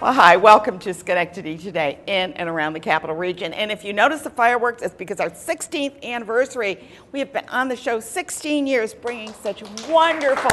Well, hi, welcome to Schenectady today in and around the Capital Region. And if you notice the fireworks, it's because our 16th anniversary. We have been on the show 16 years, bringing such wonderful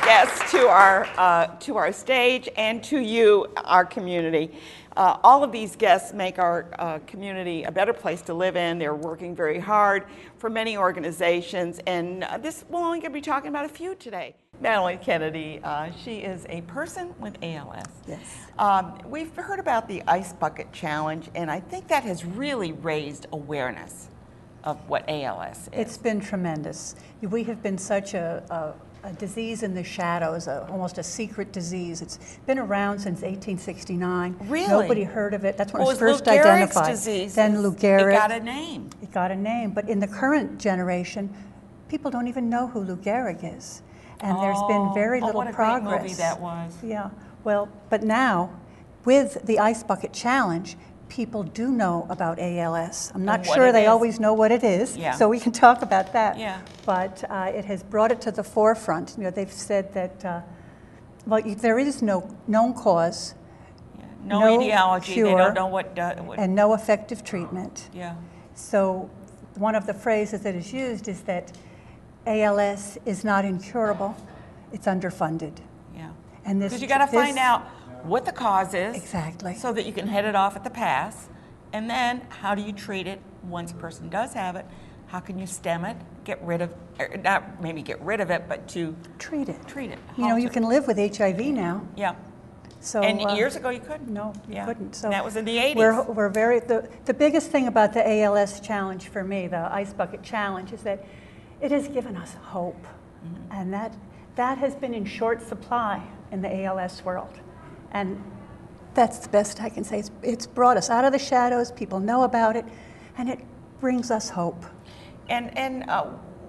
guests to our stage and to you, our community. All of these guests make our community a better place to live in. They're working very hard for many organizations, and we're only going to be talking about a few today. Madeline Kennedy, she is a person with ALS. Yes. We've heard about the Ice Bucket Challenge, and I think that has really raised awareness of what ALS is. It's been tremendous. We have been such a disease in the shadows, almost a secret disease. It's been around since 1869. Really? Nobody heard of it. That's when it was Lou first Gehrig's identified. disease. Then Lou Gehrig. It got a name. It got a name. But in the current generation, people don't even know who Lou Gehrig is. And there's been very little progress. What a great movie that was. Yeah. Well, but now, with the Ice Bucket Challenge, people do know about ALS. I'm not sure they always know what it is, so we can talk about that. Yeah. But it has brought it to the forefront. You know, they've said that, well, there is no known cause, no etiology, cure, they don't know what and no effective treatment. Yeah. So one of the phrases that is used is that ALS is not incurable, it's underfunded. Yeah. And this, because you got to find out what the cause is. Exactly. So that you can head it off at the pass. And then how do you treat it once a person does have it? How can you stem it, get rid of, or not maybe get rid of it, but to treat it. Treat it. You know, you can live with HIV now. Yeah. So, and years ago you couldn't. No, you couldn't. So and that was in the 80s. We're very, the biggest thing about the ALS challenge for me, the Ice Bucket Challenge, is that it has given us hope. Mm-hmm. And that has been in short supply in the ALS world. And that's the best I can say. It's brought us out of the shadows, people know about it, and it brings us hope. And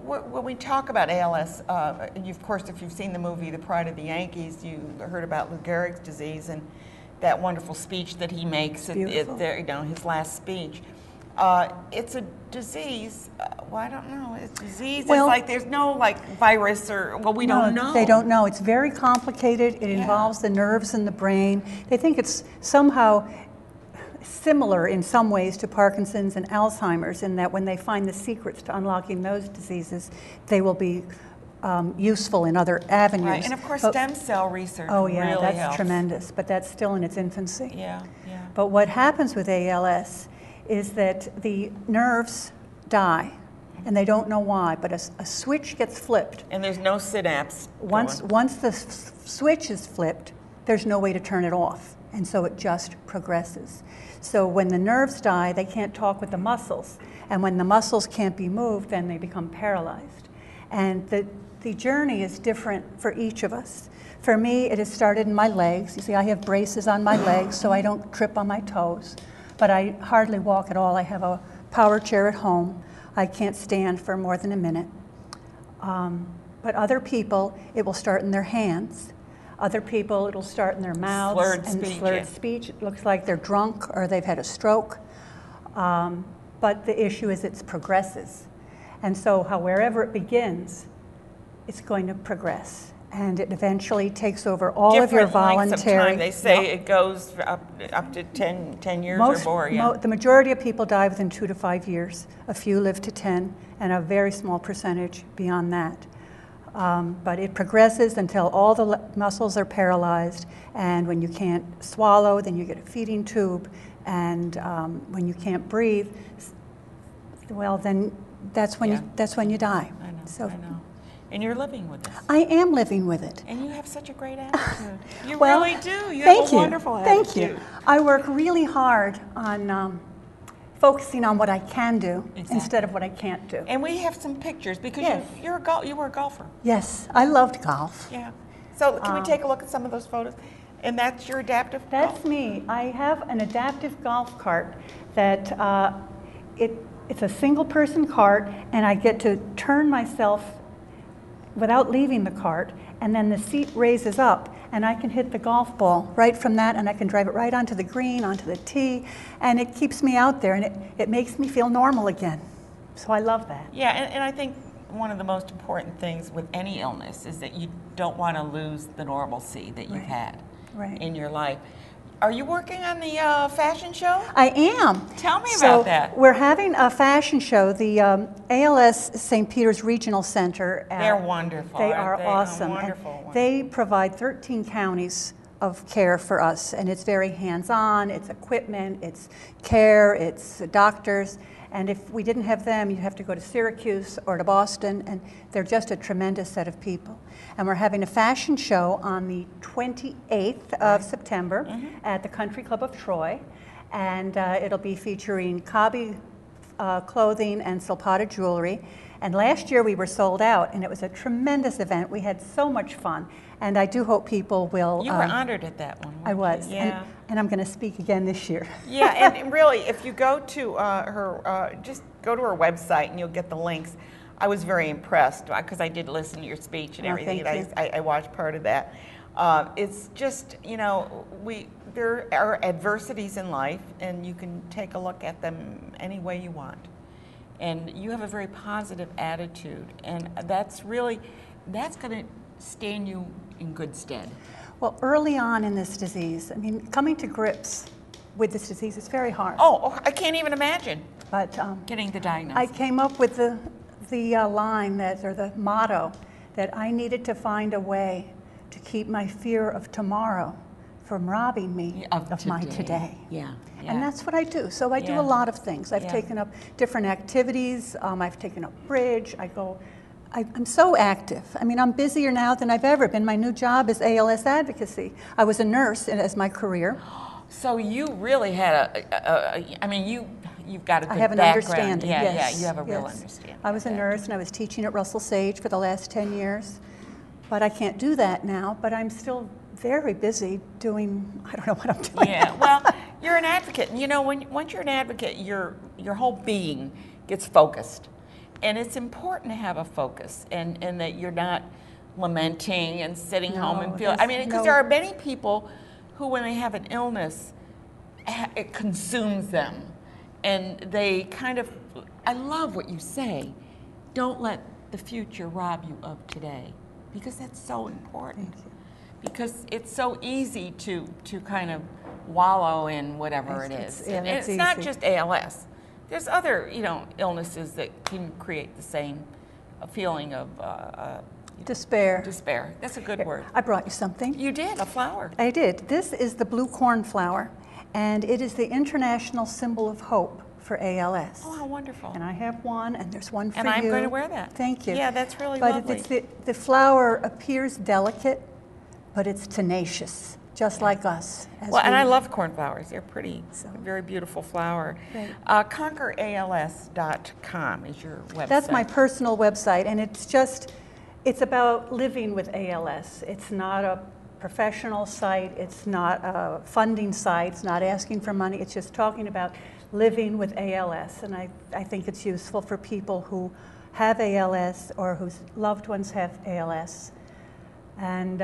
when we talk about ALS, of course, if you've seen the movie The Pride of the Yankees, you heard about Lou Gehrig's disease and that wonderful speech that he makes, his last speech. It's a disease, well, I don't know, it's disease, it's like there's no virus we don't know. They don't know. It's very complicated. It involves the nerves in the brain. They think it's somehow similar in some ways to Parkinson's and Alzheimer's in that when they find the secrets to unlocking those diseases, they will be useful in other avenues. Right, and of course stem cell research really that's helps. Tremendous, but that's still in its infancy. Yeah. But what happens with ALS is that the nerves die, and they don't know why, but a switch gets flipped. And there's no synapse. Once the switch is flipped, there's no way to turn it off, and so it just progresses. So when the nerves die, they can't talk with the muscles, and when the muscles can't be moved, then they become paralyzed. And the journey is different for each of us. For me, it has started in my legs. You see, I have braces on my legs so I don't trip on my toes. But I hardly walk at all. I have a power chair at home. I can't stand for more than a minute. But other people, it will start in their hands. Other people, it'll start in their mouths. Slurred speech. It looks like they're drunk or they've had a stroke. But the issue is it progresses. And so wherever it begins, it's going to progress. And it eventually takes over all of your voluntary. They say it goes up to 10 years or more. Yeah. The majority of people die within 2 to 5 years. A few live to 10, and a very small percentage beyond that. But it progresses until all the muscles are paralyzed, and when you can't swallow, then you get a feeding tube, and when you can't breathe, well, then that's when you die. I know. And you're living with this. I am living with it. And you have such a great attitude. You really do. You have a wonderful attitude. Thank you. I work really hard on focusing on what I can do instead of what I can't do. And we have some pictures because you were a golfer. Yes, I loved golf. Yeah. So can we take a look at some of those photos? And that's your adaptive golf? That's me. I have an adaptive golf cart that it's a single-person cart, and I get to turn myself without leaving the cart, and then the seat raises up, and I can hit the golf ball right from that, and I can drive it right onto the green, onto the tee, and it keeps me out there, and it makes me feel normal again. So I love that. Yeah, and I think one of the most important things with any illness is that you don't want to lose the normalcy that you've had. in your life. Are you working on the fashion show? I am. Tell me about that. We're having a fashion show. The ALS St. Peter's Regional Center. They're wonderful. They are awesome. Wonderful. They provide 13 counties of care for us, and it's very hands-on. It's equipment, it's care, it's doctors. And if we didn't have them, you'd have to go to Syracuse or to Boston, and they're just a tremendous set of people. And we're having a fashion show on the 28th of September at the Country Club of Troy, and it'll be featuring Cobby clothing and Silpata jewelry. And last year we were sold out, and it was a tremendous event. We had so much fun, and I do hope people will. You were honored at that one. I was. Yeah. And I'm going to speak again this year. Yeah, and really, if you go to just go to her website and you'll get the links. I was very impressed because I did listen to your speech and everything. Thank you. I watched part of that. It's just, there are adversities in life, and you can take a look at them any way you want. And you have a very positive attitude, and that's going to stand you in good stead. Well, early on in this disease, I mean, coming to grips with this disease is very hard. Oh, I can't even imagine. But getting the diagnosis. I came up with the line or the motto that I needed to find a way to keep my fear of tomorrow from robbing me of my today. Yeah. And that's what I do. So I do a lot of things. I've taken up different activities. I've taken up bridge. I'm so active. I mean, I'm busier now than I've ever been. My new job is ALS Advocacy. I was a nurse as my career. So you really had you've got a good background. I have an understanding, Yeah, you have a real understanding. I was a nurse, and I was teaching at Russell Sage for the last 10 years. But I can't do that now, but I'm still very busy doing, I don't know what I'm doing. Yeah, well, you're an advocate. And once you're an advocate, your whole being gets focused. And it's important to have a focus, and that you're not lamenting and sitting home and feeling. Because there are many people who, when they have an illness, it consumes them. And they kind of, I love what you say, don't let the future rob you of today, because that's so important. Because it's so easy to kind of wallow in whatever it is. And it's not just ALS. There's other, illnesses that can create the same feeling of despair. Despair. That's a good word. I brought you something. You did, a flower. I did. This is the blue cornflower, and it is the international symbol of hope for ALS. Oh, how wonderful. And I have one, and there's one for you. And I'm going to wear that. Thank you. Yeah, that's really lovely. But the flower appears delicate, but it's tenacious, just like us. Well, and I love cornflowers. They're pretty, very beautiful flower. Right. ConquerALS.com is your website. That's my personal website, and it's about living with ALS. It's not a professional site. It's not a funding site. It's not asking for money. It's just talking about living with ALS, and I think it's useful for people who have ALS or whose loved ones have ALS. And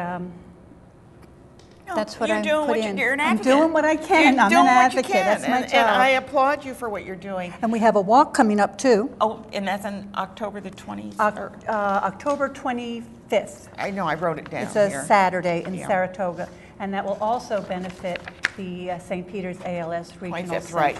that's what I'm putting in. You're an I'm advocate. doing what I can. I'm an advocate. That's my job. And I applaud you for what you're doing. And we have a walk coming up too. Oh, and that's on October the 20th? October 25th. I know, I wrote it down. It's a Saturday in Saratoga. And that will also benefit the St. Peter's ALS Regional Center. Right.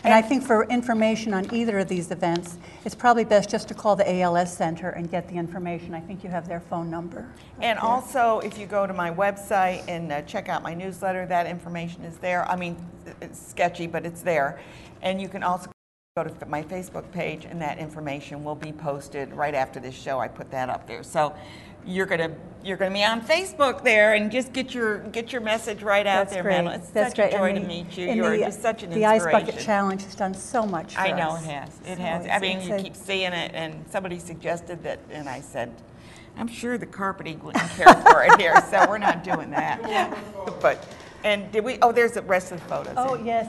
And I think for information on either of these events, it's probably best just to call the ALS Center and get the information. I think you have their phone number. And also, if you go to my website and check out my newsletter, that information is there. I mean, it's sketchy, but it's there. And you can also go to my Facebook page, and that information will be posted right after this show. I put that up there. So you're gonna be on Facebook there, and just get your message right out there, great. man. It's such a joy to meet you. You're just such an inspiration. The Ice Bucket Challenge has done so much for us. I know it has. It has. I mean, you keep seeing it, and somebody suggested that, and I said, I'm sure the carpeting wouldn't care for it here, so we're not doing that. But. And did we? Oh, there's the rest of the photos. Oh, yes.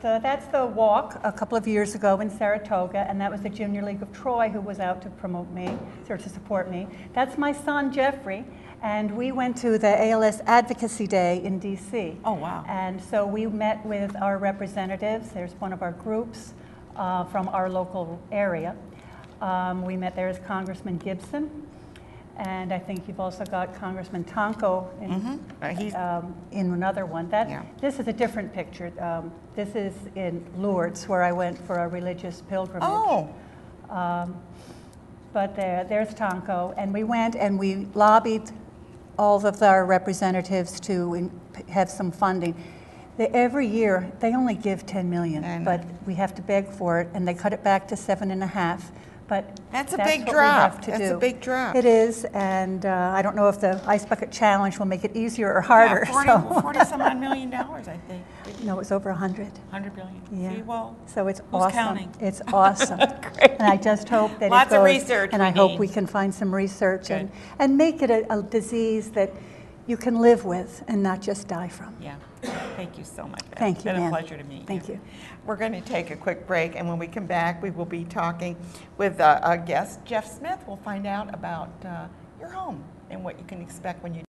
That's the walk a couple of years ago in Saratoga, and that was the Junior League of Troy who was out to promote me, or to support me. That's my son, Jeffrey, and we went to the ALS Advocacy Day in D.C. Oh, wow. And so we met with our representatives. There's one of our groups from our local area. We met there as Congressman Gibson. And I think you've also got Congressman Tonko in another one. Yeah. This is a different picture. This is in Lourdes, where I went for a religious pilgrimage. Oh. But there's Tonko, and we went and we lobbied all of our representatives to have some funding. Every year, they only give 10 million, but we have to beg for it, and they cut it back to 7.5. But that's a that's big what drop. We have to That's do. a big drop. It is, and I don't know if the Ice Bucket Challenge will make it easier or harder. Yeah, 40 some odd $40 million, I think. No, it's over 100. 100 billion. Yeah. See, well, so it's who's awesome. counting? It's awesome. Great. And I just hope that Lots it goes. of research And we I hope need. we can find some research Good. and make it a disease that you can live with and not just die from. Yeah. Thank you so much. Thank It's you, been a ma'am. pleasure to meet you. Thank you. We're going to take a quick break, and when we come back, we will be talking with a guest, Jeff Smith. We'll find out about your home and what you can expect when you